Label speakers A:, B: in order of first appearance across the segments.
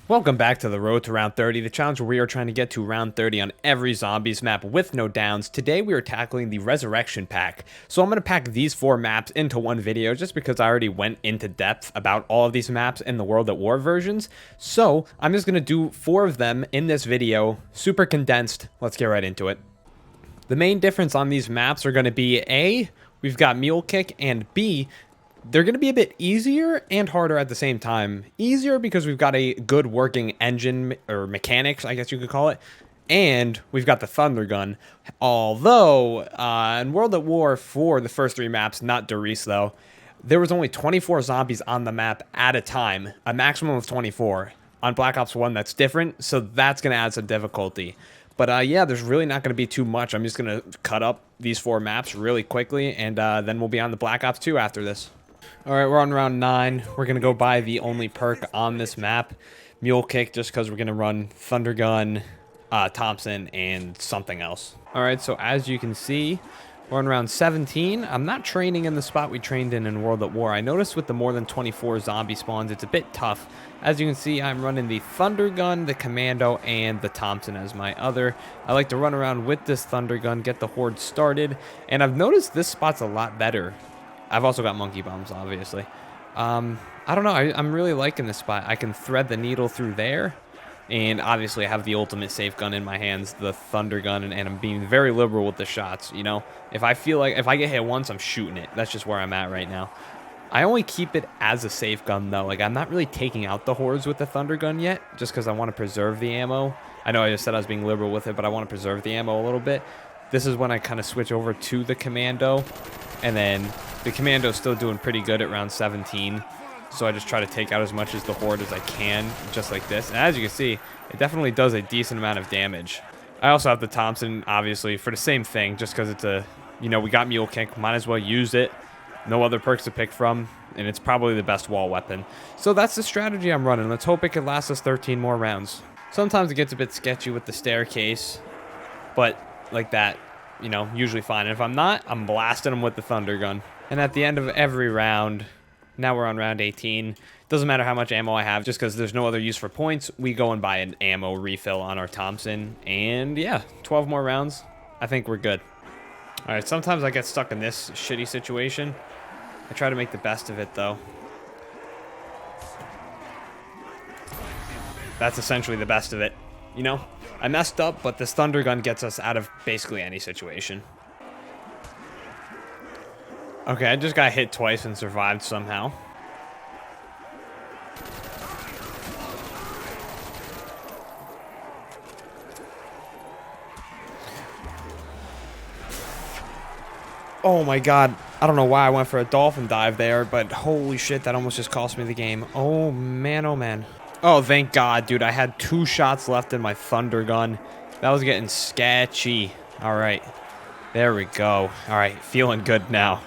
A: Welcome back to the road to round 30, the challenge where we are trying to get to round 30 on every zombies map with no downs. Today we are tackling the Resurrection pack. So I'm going to pack these 4 maps into one video just because I already went into depth about all of these maps in the World at War versions. So I'm just going to do 4 of them in this video, super condensed. Let's get right into it. The main difference on these maps are going to be A, we've got Mule Kick, and B, they're going to be a bit easier and harder at the same time. Easier because we've got a good working engine, or mechanics, I guess you could call it. And we've got the Thunder Gun. Although, in World at War for the first 3 maps, not Der Riese though, there was only 24 zombies on the map at a time. A maximum of 24. On Black Ops 1, that's different, so that's going to add some difficulty. But yeah, there's really not going to be too much. I'm just going to cut up these 4 maps really quickly, and then we'll be on the Black Ops 2 after this. Alright, we're on round 9. We're going to go buy the only perk on this map, Mule Kick, just because we're going to run Thunder Gun, Thompson, and something else. Alright, so as you can see, we're on round 17. I'm not training in the spot we trained in World at War. I noticed with the more than 24 zombie spawns, it's a bit tough. As you can see, I'm running the Thunder Gun, the Commando, and the Thompson as my other. I like to run around with this Thunder Gun, get the horde started, and I've noticed this spot's a lot better. I've also got monkey bombs, obviously. I don't know. I'm really liking this spot. I can thread the needle through there. And obviously I have the ultimate safe gun in my hands, the Thunder Gun, and I'm being very liberal with the shots, you know? If I feel like, if I get hit once, I'm shooting it. That's just where I'm at right now. I only keep it as a safe gun, though. Like, I'm not really taking out the hordes with the Thunder Gun yet, just because I want to preserve the ammo. I know I just said I was being liberal with it, but I want to preserve the ammo a little bit. This is when I kind of switch over to the Commando, and then the Commando's still doing pretty good at round 17, so I just try to take out as much as the horde as I can, just like this. And as you can see, it definitely does a decent amount of damage. I also have the Thompson, obviously, for the same thing, just because it's a, you know, we got Mule Kick, might as well use it. No other perks to pick from, and it's probably the best wall weapon. So that's the strategy I'm running. Let's hope it can last us 13 more rounds. Sometimes it gets a bit sketchy with the staircase, but like that, you know, usually fine. And if I'm not, I'm blasting them with the Thunder Gun. And at the end of every round, now we're on round 18, doesn't matter how much ammo I have, just because there's no other use for points, we go and buy an ammo refill on our Thompson. And yeah, 12 more rounds, I think we're good. Alright, sometimes I get stuck in this shitty situation. I try to make the best of it, though. That's essentially the best of it, you know? I messed up, but this Thunder Gun gets us out of basically any situation. Okay, I just got hit twice and survived somehow. Oh my god. I don't know why I went for a dolphin dive there, but holy shit, that almost just cost me the game. Oh man, oh man. Oh, thank God, dude. I had 2 shots left in my Thunder Gun. That was getting sketchy. Alright. There we go. Alright, feeling good now.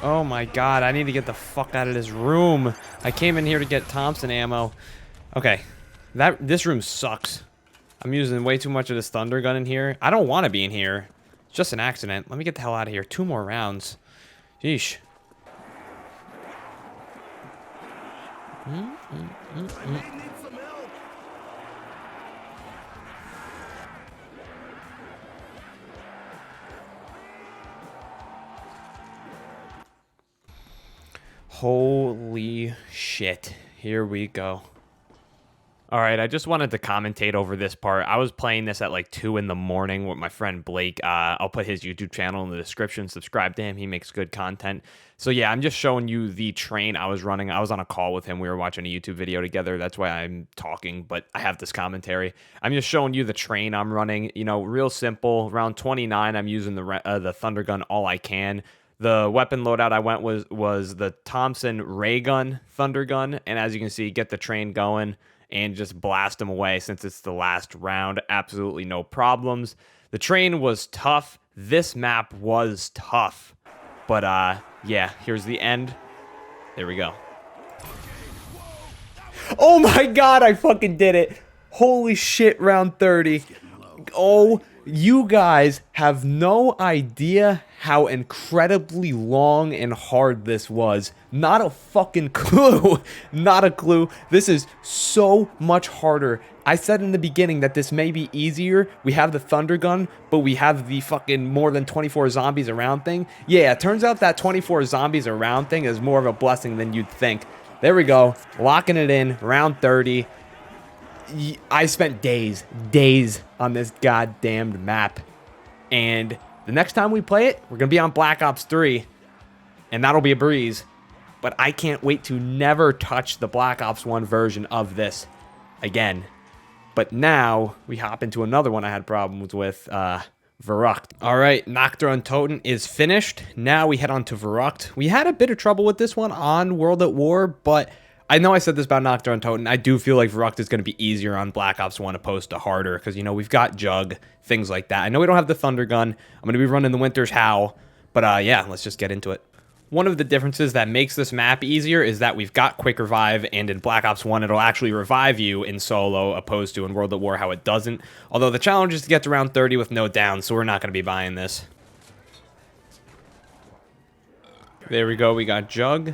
A: Oh my God, I need to get the fuck out of this room. I came in here to get Thompson ammo. Okay. This room sucks. I'm using way too much of this Thunder Gun in here. I don't want to be in here. It's just an accident. Let me get the hell out of here. 2 more rounds. Yeesh. Holy shit. Here we go. Alright, I just wanted to commentate over this part. I was playing this at like 2 in the morning with my friend Blake. I'll put his YouTube channel in the description. Subscribe to him. He makes good content. So yeah, I'm just showing you the train I was running. I was on a call with him. We were watching a YouTube video together. That's why I'm talking, but I have this commentary. I'm just showing you the train I'm running. You know, real simple. Round 29, I'm using the Thunder Gun all I can. The weapon loadout I went was the Thompson Ray Gun Thunder Gun. And as you can see, get the train going and just blast them away since it's the last round. Absolutely no problems. The train was tough. This map was tough. But, yeah, here's the end. There we go. Oh my God, I fucking did it. Holy shit, round 30. Oh You guys have no idea how incredibly long and hard this was. Not a fucking clue. Not a clue. This is so much harder. I said in the beginning that this may be easier. We have the thunder gun, but we have the fucking more than 24 zombies around thing. Yeah, it turns out that 24 zombies around thing is more of a blessing than you'd think. There we go. Locking it in. Round 30. I spent days on this goddamned map. And the next time we play it, we're going to be on Black Ops 3. And that'll be a breeze. But I can't wait to never touch the Black Ops 1 version of this again. But now, we hop into another one I had problems with, Verrukt. Alright, Nacht Der Untoten is finished. Now we head on to Verrukt. We had a bit of trouble with this one on World at War, but I know I said this about Nacht Der Untoten. I do feel like Verrukt is going to be easier on Black Ops 1 opposed to harder because, you know, we've got Jug, things like that. I know we don't have the Thunder Gun. I'm going to be running the Winter's Howl, but yeah, let's just get into it. One of the differences that makes this map easier is that we've got Quick Revive, and in Black Ops 1, it'll actually revive you in solo, opposed to in World at War how it doesn't. Although the challenge is to get to round 30 with no down, so we're not going to be buying this. There we go, we got Jug.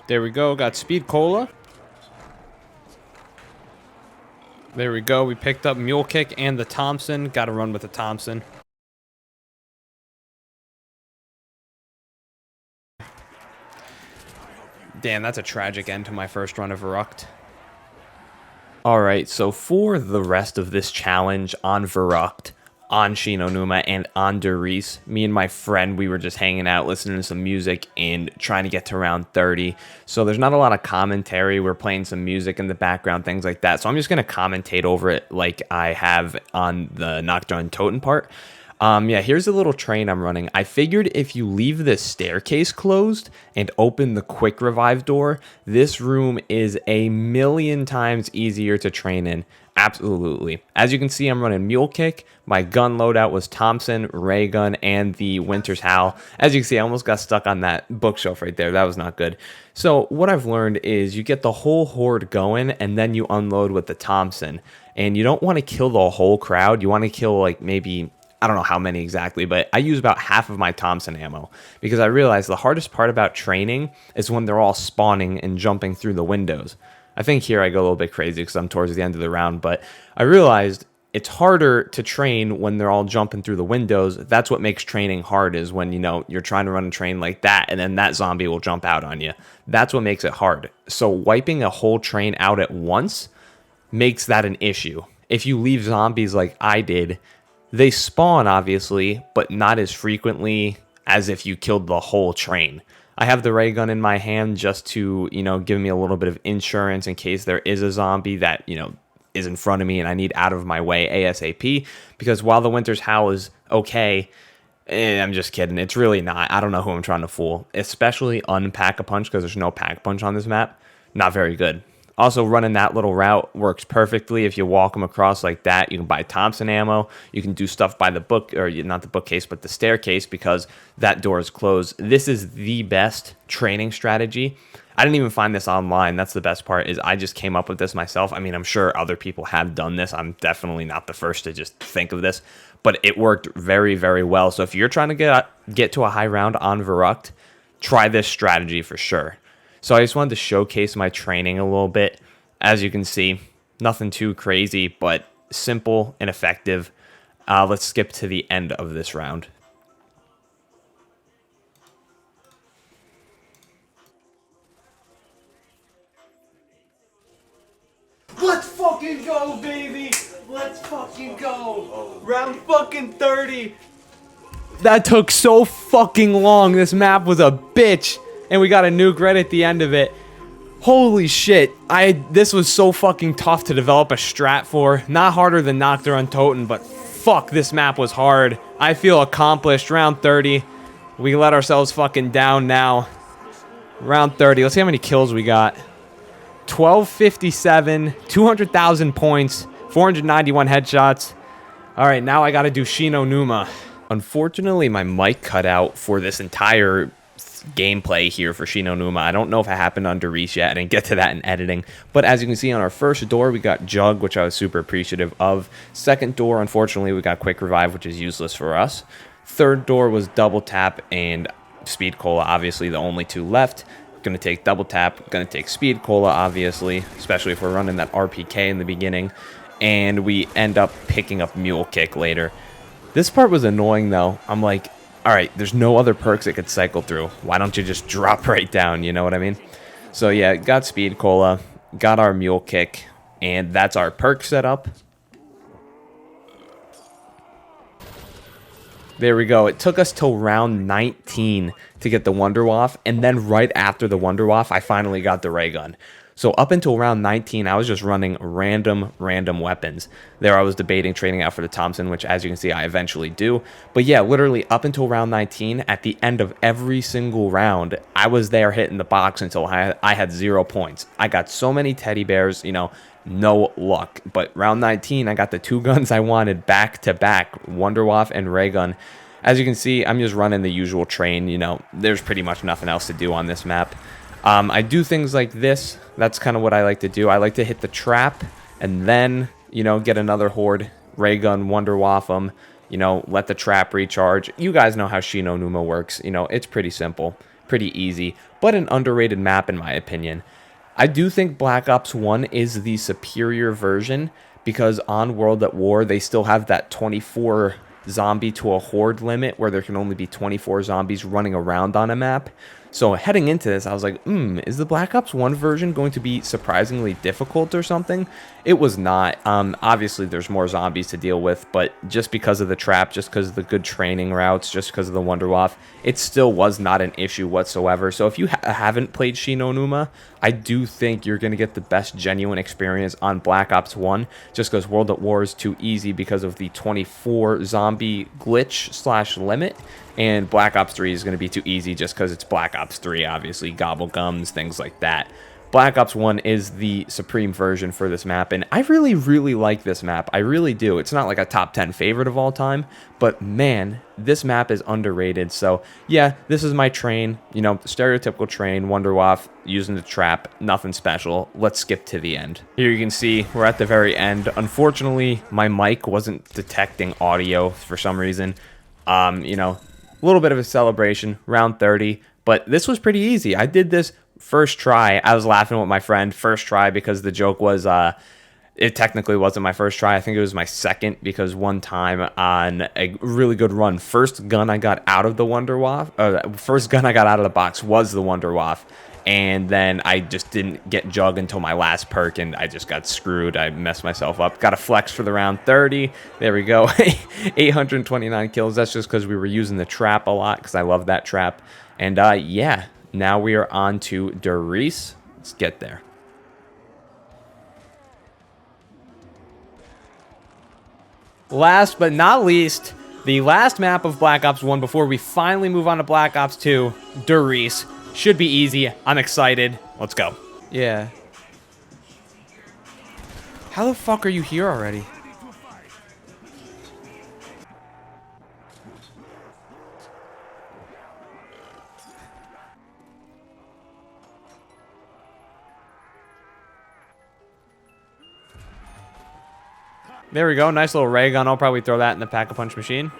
A: There we go, got Speed Cola. There we go, we picked up Mule Kick and the Thompson. Gotta run with the Thompson. Damn, that's a tragic end to my first run of Verrukt. Alright, so for the rest of this challenge on Verrukt, on Numa, and on Riese, me and my friend, we were just hanging out, listening to some music, and trying to get to round 30. So there's not a lot of commentary. We're playing some music in the background, things like that. So I'm just going to commentate over it like I have on the Nacht Der Untoten part. Yeah, here's a little train I'm running. I figured if you leave this staircase closed and open the quick revive door, this room is a million times easier to train in. Absolutely. As you can see, I'm running Mule Kick. My gun loadout was Thompson, Ray Gun, and the Winter's Howl. As you can see, I almost got stuck on that bookshelf right there. That was not good. So what I've learned is you get the whole horde going, and then you unload with the Thompson. And you don't want to kill the whole crowd. You want to kill like maybe, I don't know how many exactly, but I use about half of my Thompson ammo because I realized the hardest part about training is when they're all spawning and jumping through the windows. I think here I go a little bit crazy because I'm towards the end of the round, but I realized it's harder to train when they're all jumping through the windows. That's what makes training hard, is when, you know, you're trying to run a train like that and then that zombie will jump out on you. That's what makes it hard. So wiping a whole train out at once makes that an issue. If you leave zombies like I did, they spawn obviously, but not as frequently as if you killed the whole train. I have the ray gun in my hand just to, you know, give me a little bit of insurance in case there is a zombie that, you know, is in front of me and I need out of my way ASAP. Because while the Winter's Howl is okay, I'm just kidding. It's really not. I don't know who I'm trying to fool. Especially Unpack-a-Punch, because there's no Pack-a-Punch on this map. Not very good. Also, running that little route works perfectly. If you walk them across like that, you can buy Thompson ammo. You can do stuff by the book, or not the bookcase, but the staircase, because that door is closed. This is the best training strategy. I didn't even find this online. That's the best part, is I just came up with this myself. I mean, I'm sure other people have done this. I'm definitely not the first to just think of this, but it worked very, very well. So if you're trying to get to a high round on Verrukt, try this strategy for sure. So I just wanted to showcase my training a little bit. As you can see, nothing too crazy, but simple and effective. Let's skip to the end of this round. Let's fucking go, baby! Let's fucking go! Round fucking 30! That took so fucking long. This map was a bitch. And we got a nuke right at the end of it. Holy shit. This was so fucking tough to develop a strat for. Not harder than Nacht Der Untoten, but fuck, this map was hard. I feel accomplished. Round 30. We let ourselves fucking down now. Round 30. Let's see how many kills we got. 1257, 200,000 points, 491 headshots. Alright, now I gotta do Numa. Unfortunately, my mic cut out for this entire gameplay here for Numa. I don't know if it happened under Riese yet. I didn't get to that in editing. But as you can see on our first door, we got Jug, which I was super appreciative of. Second door, unfortunately, we got Quick Revive, which is useless for us. Third door was Double Tap and Speed Cola, obviously the only two left. Going to take Double Tap, going to take Speed Cola, obviously, especially if we're running that RPK in the beginning. And we end up picking up Mule Kick later. This part was annoying, though. I'm like, all right, there's no other perks it could cycle through. Why don't you just drop right down, you know what I mean? So yeah, got Speed Cola, got our Mule Kick, and that's our perk setup. There we go. It took us till round 19 to get the Wonder Waff, and then right after the Wonder Waff, I finally got the Ray Gun. So up until round 19, I was just running random weapons. There I was debating trading out for the Thompson, which as you can see, I eventually do. But yeah, literally up until round 19, at the end of every single round, I was there hitting the box until I had 0 points. I got so many teddy bears, you know, no luck. But round 19, I got the 2 guns I wanted back to back, Wonder Waff and Ray Gun. As you can see, I'm just running the usual train, you know, there's pretty much nothing else to do on this map. I do things like this. That's kind of what I like to do. I like to hit the trap and then, you know, get another horde, Ray Gun, Wonder Waff them, you know, let the trap recharge. You guys know how Numa works. You know, it's pretty simple, pretty easy, but an underrated map in my opinion. I do think Black Ops 1 is the superior version because on World at War, they still have that 24 zombie to a horde limit where there can only be 24 zombies running around on a map. So heading into this, I was like, is the Black Ops 1 version going to be surprisingly difficult or something? It was not. Obviously, there's more zombies to deal with, but just because of the trap, just because of the good training routes, just because of the Wonder Waff, it still was not an issue whatsoever. So if you haven't played Numa, I do think you're going to get the best genuine experience on Black Ops 1, just because World at War is too easy because of the 24 zombie glitch / limit. And Black Ops 3 is going to be too easy just because it's Black Ops 3, obviously, gobble gums, things like that. Black Ops 1 is the supreme version for this map, and I really like this map. I really do. It's not like a top 10 favorite of all time, but man, this map is underrated. So yeah, this is my train, you know, stereotypical train, Wonder Waff, using the trap, nothing special. Let's skip to the end. Here you can see we're at the very end. Unfortunately, my mic wasn't detecting audio for some reason. You know, a little bit of a celebration, round 30, but this was pretty easy. I did this first try. I was laughing with my friend, first try, because the joke was, it technically wasn't my first try. I think it was my second, because one time on a really good run, first gun I got out of the Wonder Waff, first gun I got out of the box was the Wonder Waff. And then I just didn't get Jug until my last perk, and I just got screwed. I messed myself up. Got a flex for the round 30. There we go. 829 kills. That's just because we were using the trap a lot, because I love that trap. And yeah, now we are on to Der Riese. Let's get there. Last but not least, the last map of Black Ops 1 before we finally move on to Black Ops 2, Der Riese. Should be easy. I'm excited. Let's go. Yeah. How the fuck are you here already? There we go. Nice little ray gun. I'll probably throw that in the Pack-a-Punch machine.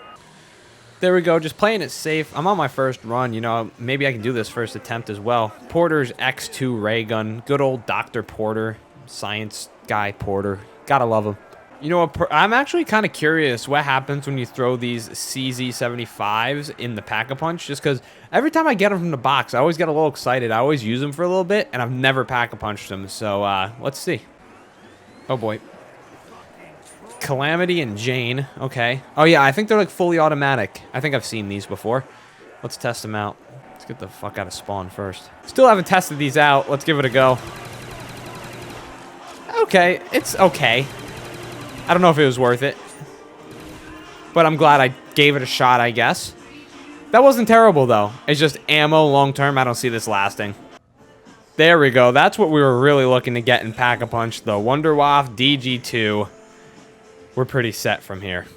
A: There we go, just playing it safe. I'm on my first run, you know, maybe I can do this first attempt as well. Porter's X2 ray gun, good old Dr. Porter, science guy Porter, gotta love him. You know what, I'm actually kind of curious what happens when you throw these CZ75s in the Pack-a-Punch, just because every time I get them from the box, I always get a little excited. I always use them for a little bit, and I've never Pack-a-Punched them, so let's see. Oh boy. Calamity and Jane. Okay. Oh, yeah. I think they're like fully automatic. I think I've seen these before. Let's test them out. Let's get the fuck out of spawn first. Still haven't tested these out. Let's give it a go. Okay. It's okay. I don't know if it was worth it, but I'm glad I gave it a shot, I guess. That wasn't terrible, though. It's just ammo long term. I don't see this lasting. There we go. That's what we were really looking to get in Pack-a-Punch. The Wonder Waff DG2. We're pretty set from here.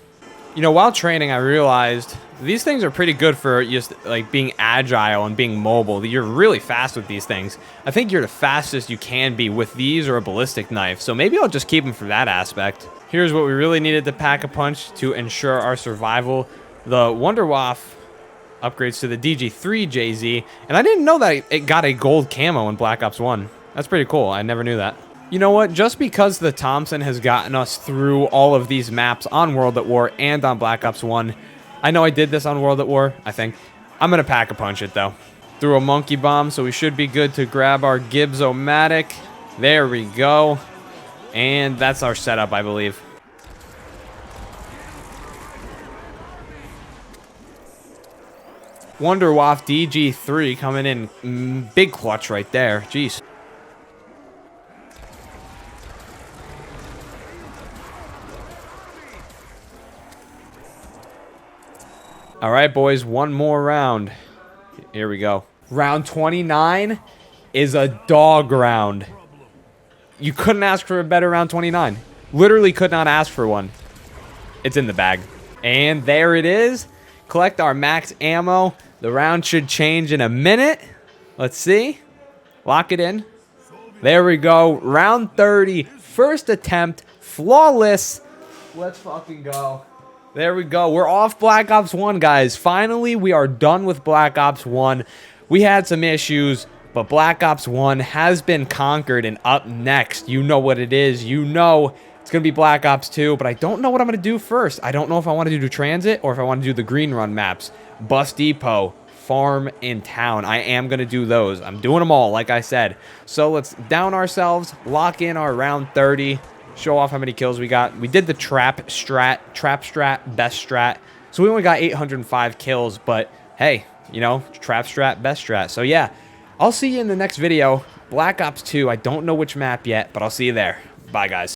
A: You know, while training, I realized these things are pretty good for just like being agile and being mobile. You're really fast with these things. I think you're the fastest you can be with these or a ballistic knife. So maybe I'll just keep them for that aspect. Here's what we really needed to pack a punch to ensure our survival. The Wonderwaff upgrades to the DG3 JZ. And I didn't know that it got a gold camo in Black Ops 1. That's pretty cool. I never knew that. You know what? Just because the Thompson has gotten us through all of these maps on World at War and on Black Ops 1, I know I did this on World at War, I think. I'm going to pack-a-punch it, though. Threw a monkey bomb, so we should be good to grab our Gibbs-O-Matic. There we go. And that's our setup, I believe. Wonderwaff DG3 coming in. Big clutch right there. Jeez. All right, boys, one more round. Here we go. Round 29 is a dog round. You couldn't ask for a better round 29. Literally could not ask for one. It's in the bag. And there it is. Collect our max ammo. The round should change in a minute. Let's see. Lock it in. There we go. Round 30. First attempt. Flawless. Let's fucking go. There we go. We're off Black Ops 1, guys. Finally, we are done with Black Ops 1. We had some issues, but Black Ops 1 has been conquered, and up next, you know what it is. You know it's going to be Black Ops 2, but I don't know what I'm going to do first. I don't know if I want to do Transit or if I want to do the Green Run maps. Bus Depot, Farm, in Town. I am going to do those. I'm doing them all, like I said. So let's down ourselves, lock in our round 30. Show off how many kills we got. We did the trap strat, best strat. So we only got 805 kills, but hey, you know, trap strat, best strat. So yeah, I'll see you in the next video. Black Ops 2, I don't know which map yet, but I'll see you there. Bye, guys.